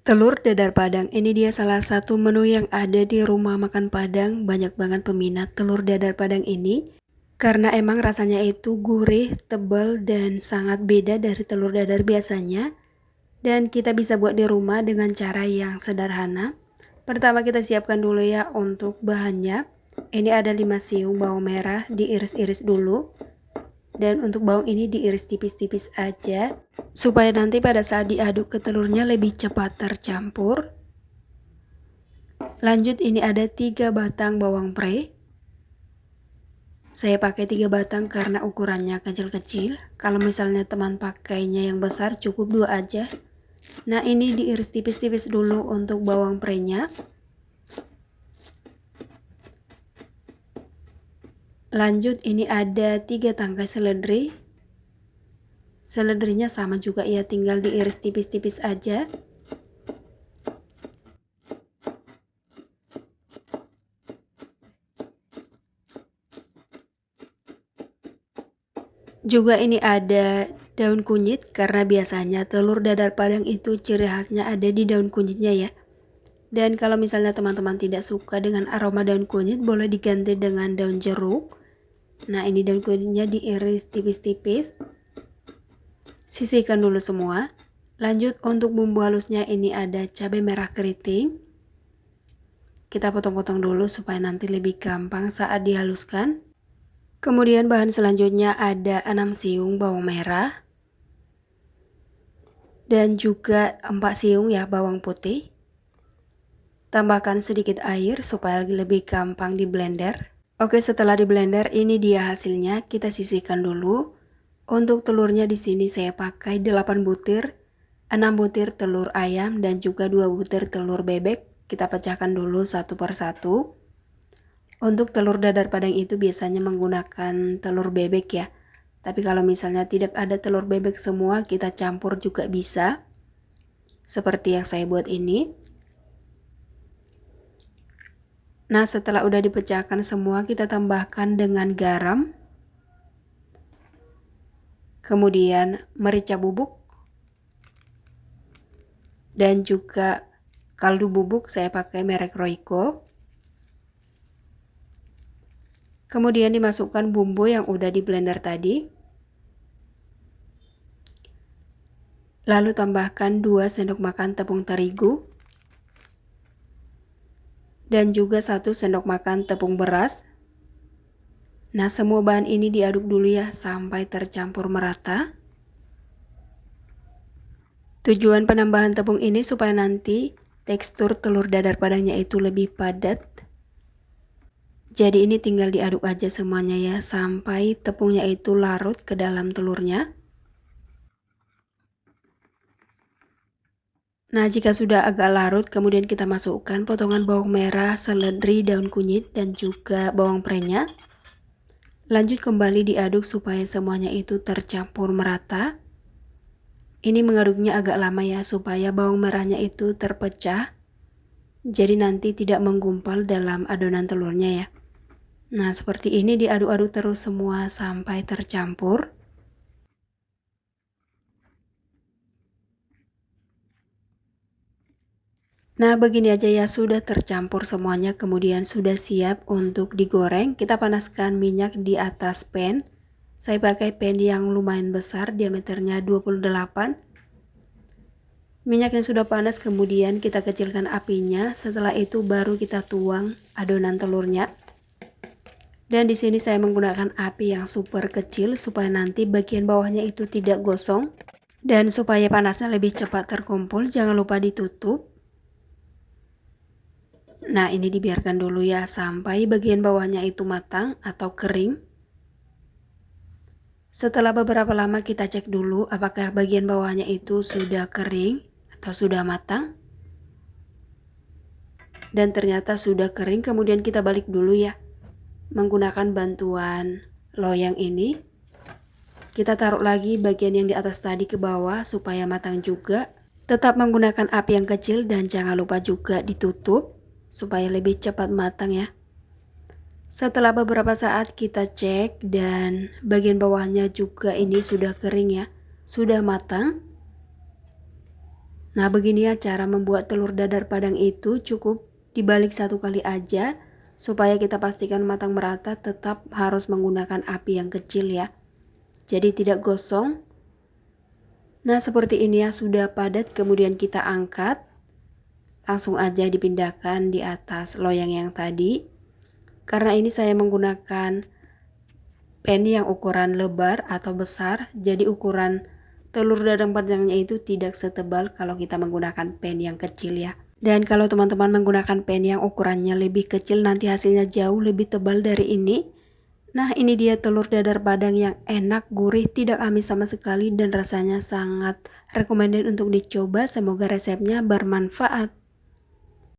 Telur dadar Padang, ini dia salah satu menu yang ada di rumah makan Padang. Banyak banget peminat telur dadar Padang ini. Karena emang rasanya itu gurih, tebal, dan sangat beda dari telur dadar biasanya. Dan kita bisa buat di rumah dengan cara yang sederhana. Pertama kita siapkan dulu ya untuk bahannya. Ini ada 5 siung bawang merah, diiris-iris dulu. Dan untuk bawang ini diiris tipis-tipis aja, supaya nanti pada saat diaduk ke telurnya lebih cepat tercampur. Lanjut ini ada 3 batang bawang pre. Saya pakai 3 batang karena ukurannya kecil-kecil. Kalau misalnya teman pakainya yang besar cukup 2 aja. Nah ini diiris tipis-tipis dulu untuk bawang pre-nya. Lanjut ini ada 3 tangkai seledri. Seledrinya sama juga ya, tinggal diiris tipis-tipis aja. Juga ini ada daun kunyit karena biasanya telur dadar Padang itu ciri khasnya ada di daun kunyitnya ya. Dan kalau misalnya teman-teman tidak suka dengan aroma daun kunyit, boleh diganti dengan daun jeruk. Nah ini daun kunyitnya diiris tipis-tipis. Sisihkan dulu semua. Lanjut untuk bumbu halusnya ini ada cabai merah keriting. Kita potong-potong dulu supaya nanti lebih gampang saat dihaluskan. Kemudian bahan selanjutnya ada 6 siung bawang merah. Dan juga 4 siung ya bawang putih. Tambahkan sedikit air supaya lebih gampang di blender. Oke, setelah di blender ini dia hasilnya. Kita sisihkan dulu. Untuk telurnya di sini saya pakai 8 butir, 6 butir telur ayam dan juga 2 butir telur bebek. Kita pecahkan dulu satu persatu. Untuk telur dadar Padang itu biasanya menggunakan telur bebek ya. Tapi kalau misalnya tidak ada telur bebek semua, kita campur juga bisa. Seperti yang saya buat ini. Nah setelah udah dipecahkan semua, kita tambahkan dengan garam. Kemudian merica bubuk. Dan juga kaldu bubuk saya pakai merek Royco. Kemudian dimasukkan bumbu yang udah di blender tadi. Lalu tambahkan 2 sendok makan tepung terigu. Dan juga 1 sendok makan tepung beras. Nah semua bahan ini diaduk dulu ya sampai tercampur merata. Tujuan penambahan tepung ini supaya nanti tekstur telur dadar Padangnya itu lebih padat. Jadi ini tinggal diaduk aja semuanya ya sampai tepungnya itu larut ke dalam telurnya. Nah jika sudah agak larut, kemudian kita masukkan potongan bawang merah, seledri, daun kunyit, dan juga bawang pre-nya. Lanjut kembali diaduk supaya semuanya itu tercampur merata. Ini mengaduknya agak lama ya supaya bawang merahnya itu terpecah. Jadi nanti tidak menggumpal dalam adonan telurnya ya. Nah seperti ini diaduk-aduk terus semua sampai tercampur. Nah begini aja ya, sudah tercampur semuanya, kemudian sudah siap untuk digoreng. Kita panaskan minyak di atas pan. Saya pakai pan yang lumayan besar, diameternya 28. Minyak yang sudah panas kemudian kita kecilkan apinya. Setelah itu baru kita tuang adonan telurnya. Dan di sini saya menggunakan api yang super kecil supaya nanti bagian bawahnya itu tidak gosong. Dan supaya panasnya lebih cepat terkumpul, jangan lupa ditutup. Nah ini dibiarkan dulu ya sampai bagian bawahnya itu matang atau kering. Setelah beberapa lama kita cek dulu apakah bagian bawahnya itu sudah kering atau sudah matang. Dan ternyata sudah kering, kemudian kita balik dulu ya. Menggunakan bantuan loyang ini. Kita taruh lagi bagian yang di atas tadi ke bawah supaya matang juga. Tetap menggunakan api yang kecil dan jangan lupa juga ditutup supaya lebih cepat matang ya. Setelah beberapa saat kita cek dan bagian bawahnya juga ini sudah kering ya, sudah matang. Nah begini ya cara membuat telur dadar Padang itu, cukup dibalik 1 kali aja supaya kita pastikan matang merata. Tetap harus menggunakan api yang kecil ya, jadi tidak gosong. Nah seperti ini ya, sudah padat, kemudian kita angkat. Langsung aja dipindahkan di atas loyang yang tadi. Karena ini saya menggunakan pan yang ukuran lebar atau besar, jadi ukuran telur dadar Padangnya itu tidak setebal kalau kita menggunakan pan yang kecil ya. Dan kalau teman-teman menggunakan pan yang ukurannya lebih kecil, nanti hasilnya jauh lebih tebal dari ini. Nah ini dia telur dadar Padang yang enak, gurih, tidak amis sama sekali, dan rasanya sangat recommended untuk dicoba. Semoga resepnya bermanfaat.